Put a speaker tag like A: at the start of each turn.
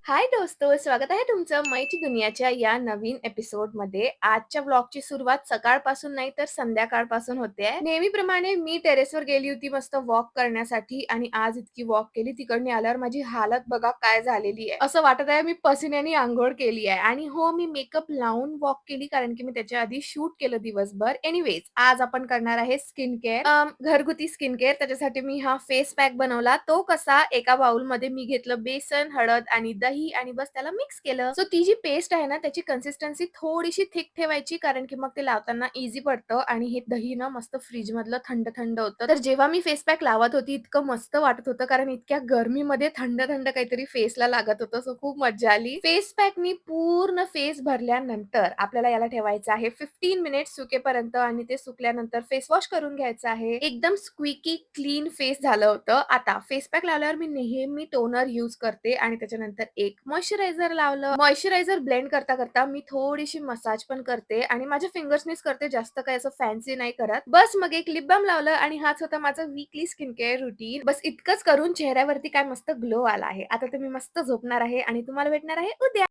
A: हाय दोस्तो, स्वागत आहे तुमचं मैची दुनियाच्या या नवीन एपिसोडमध्ये. आजच्या ब्लॉगची सुरुवात सकाळपासून नाही तर संध्याकाळपासून होते आहे. नेहमीप्रमाणे मी टेरेसवर गेली होती मस्त वॉक करण्यासाठी आणि आज इतकी वॉक केली तिकडनी आल्यावर माझी हालत बघा काय झालेली आहे. असं वाटत आहे मी पसिन्याने अंघोळ केली आहे आणि हो मी मेकअप लावून वॉक केली कारण की मी त्याच्या आधी शूट केलं दिवसभर. एनिवेज आज आपण करणार आहे स्किन केअर, घरगुती स्किन केअर. त्याच्यासाठी मी हा फेस पॅक बनवला. तो कसा एका बाउलमध्ये मी घेतलं बेसन, हळद आणि दही आणि बस त्याला मिक्स केलं. सो ती जी पेस्ट आहे ना त्याची कन्सिस्टन्सी थोडीशी थिक ठेवायची कारण की मग ते लावताना इझी पडतं आणि हे दही ना मस्त फ्रिज मधलं थंड थंड होतं. तर जेव्हा मी फेस पॅक लावत होती इतकं मस्त वाटत होतं कारण इतक्या गरमीमध्ये थंड थंड काहीतरी फेसला लागत होतं. सो खूप मज्जा आली. फेस पॅकनी पूर्ण फेस भरल्यानंतर आपल्याला याला ठेवायचं आहे 15 मिनिट्स सुकेपर्यंत आणि ते सुकल्यानंतर फेस वॉश करून घ्यायचं आहे. एकदम स्क्विकी क्लीन फेस झालं होतं. आता फेस पॅक लावल्यावर मी नेहमी टोनर यूज करते आणि त्याच्यानंतर एक मॉइश्चरायझर लावलं. मॉइश्चरायझर ब्लेंड करता मी थोडीशी मसाज पण करते आणि माझ्या फिंगर्सनीच करते, जास्त काही असं फॅन्सी नाही करत. बस मग एक लिप बाल्म लावलं आणि हाच होता माझा वीकली स्किन केअर रुटीन. बस इतकंच करून चेहऱ्यावरती काय मस्त ग्लो आला आहे. आता तुम्ही मस्त झोपणार आहे आणि तुम्हाला भेटणार आहे उद्या.